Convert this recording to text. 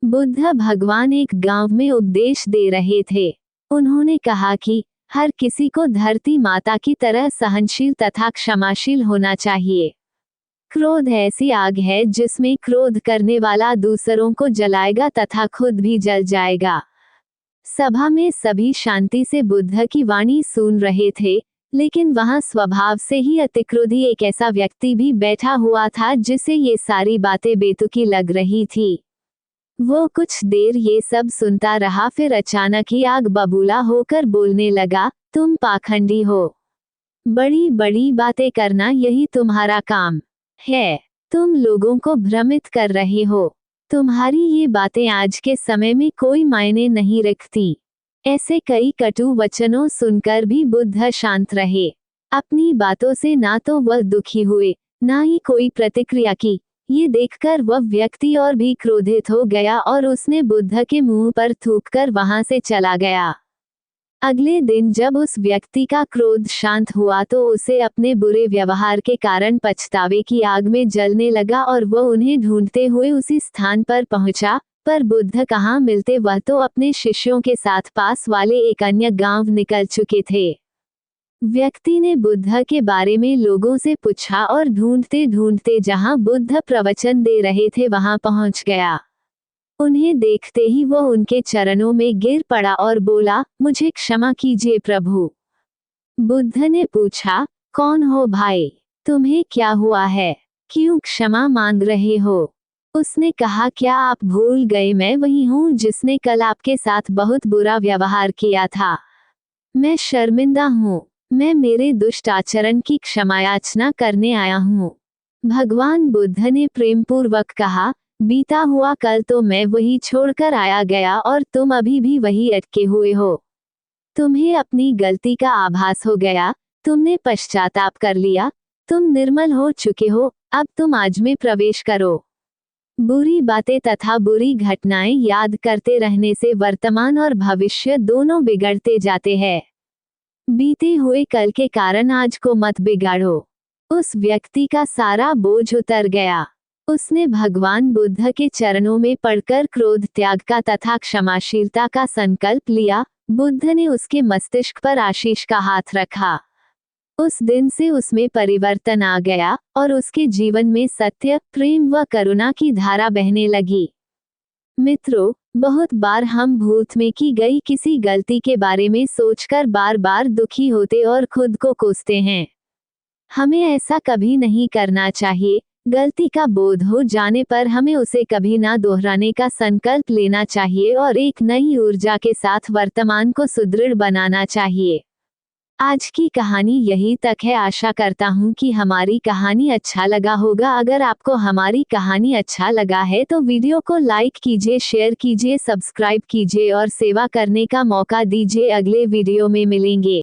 बुद्ध भगवान एक गांव में उपदेश दे रहे थे। उन्होंने कहा कि हर किसी को धरती माता की तरह सहनशील तथा क्षमाशील होना चाहिए। क्रोध ऐसी आग है जिसमें क्रोध करने वाला दूसरों को जलाएगा तथा खुद भी जल जाएगा। सभा में सभी शांति से बुद्ध की वाणी सुन रहे थे, लेकिन वहां स्वभाव से ही अतिक्रोधी एक ऐसा व्यक्ति भी बैठा हुआ था जिसे ये सारी बातें बेतुकी लग रही थी। वो कुछ देर ये सब सुनता रहा, फिर अचानक ही आग बबूला होकर बोलने लगा, तुम पाखंडी हो। बड़ी बड़ी बातें करना यही तुम्हारा काम है। तुम लोगों को भ्रमित कर रहे हो। तुम्हारी ये बातें आज के समय में कोई मायने नहीं रखती। ऐसे कई कटु वचनों सुनकर भी बुद्ध शांत रहे। अपनी बातों से ना तो वह दुखी हुए, ना ही कोई प्रतिक्रिया की। ये देखकर वह व्यक्ति और भी क्रोधित हो गया और उसने बुद्ध के मुंह पर थूककर वहां से चला गया। अगले दिन जब उस व्यक्ति का क्रोध शांत हुआ तो उसे अपने बुरे व्यवहार के कारण पछतावे की आग में जलने लगा और वह उन्हें ढूंढते हुए उसी स्थान पर पहुंचा, पर बुद्ध कहाँ मिलते। वह तो अपने शिष्यों के साथ पास वाले एक अन्य गांव निकल चुके थे। व्यक्ति ने बुद्ध के बारे में लोगों से पूछा और ढूंढते ढूंढते जहां बुद्ध प्रवचन दे रहे थे वहां पहुंच गया। उन्हें देखते ही वो उनके चरणों में गिर पड़ा और बोला, मुझे क्षमा कीजिए प्रभु। बुद्ध ने पूछा, कौन हो भाई? तुम्हें क्या हुआ है? क्यों क्षमा मांग रहे हो? उसने कहा, क्या आप भूल गए मैं वही हूँ जिसने कल आपके साथ बहुत बुरा व्यवहार किया था। मैं शर्मिंदा हूँ। मैं मेरे दुष्ट आचरण की क्षमायाचना करने आया हूँ। भगवान बुद्ध ने प्रेमपूर्वक कहा, बीता हुआ कल तो मैं वही छोड़कर आया गया और तुम अभी भी वही अटके हुए हो। तुम्हें अपनी गलती का आभास हो गया, तुमने पश्चाताप कर लिया, तुम निर्मल हो चुके हो, अब तुम आज में प्रवेश करो। बुरी बातें तथा बुरी घटनाएं याद करते रहने से वर्तमान और भविष्य दोनों बिगड़ते जाते हैं। बीते हुए कल के कारण आज को मत बिगाड़ो। उस व्यक्ति का सारा बोझ उतर गया। उसने भगवान बुद्ध के चरणों में पड़कर क्रोध त्याग का तथा क्षमाशीलता का संकल्प लिया। बुद्ध ने उसके मस्तिष्क पर आशीष का हाथ रखा। उस दिन से उसमें परिवर्तन आ गया और उसके जीवन में सत्य, प्रेम व करुणा की धारा बहने लगी। मित्रों, बहुत बार हम भूत में की गई किसी गलती के बारे में सोचकर बार बार दुखी होते और खुद को कोसते हैं। हमें ऐसा कभी नहीं करना चाहिए। गलती का बोध हो जाने पर हमें उसे कभी ना दोहराने का संकल्प लेना चाहिए और एक नई ऊर्जा के साथ वर्तमान को सुदृढ़ बनाना चाहिए। आज की कहानी यही तक है। आशा करता हूँ कि हमारी कहानी अच्छा लगा होगा। अगर आपको हमारी कहानी अच्छा लगा है तो वीडियो को लाइक कीजिए, शेयर कीजिए, सब्सक्राइब कीजिए और सेवा करने का मौका दीजिए। अगले वीडियो में मिलेंगे।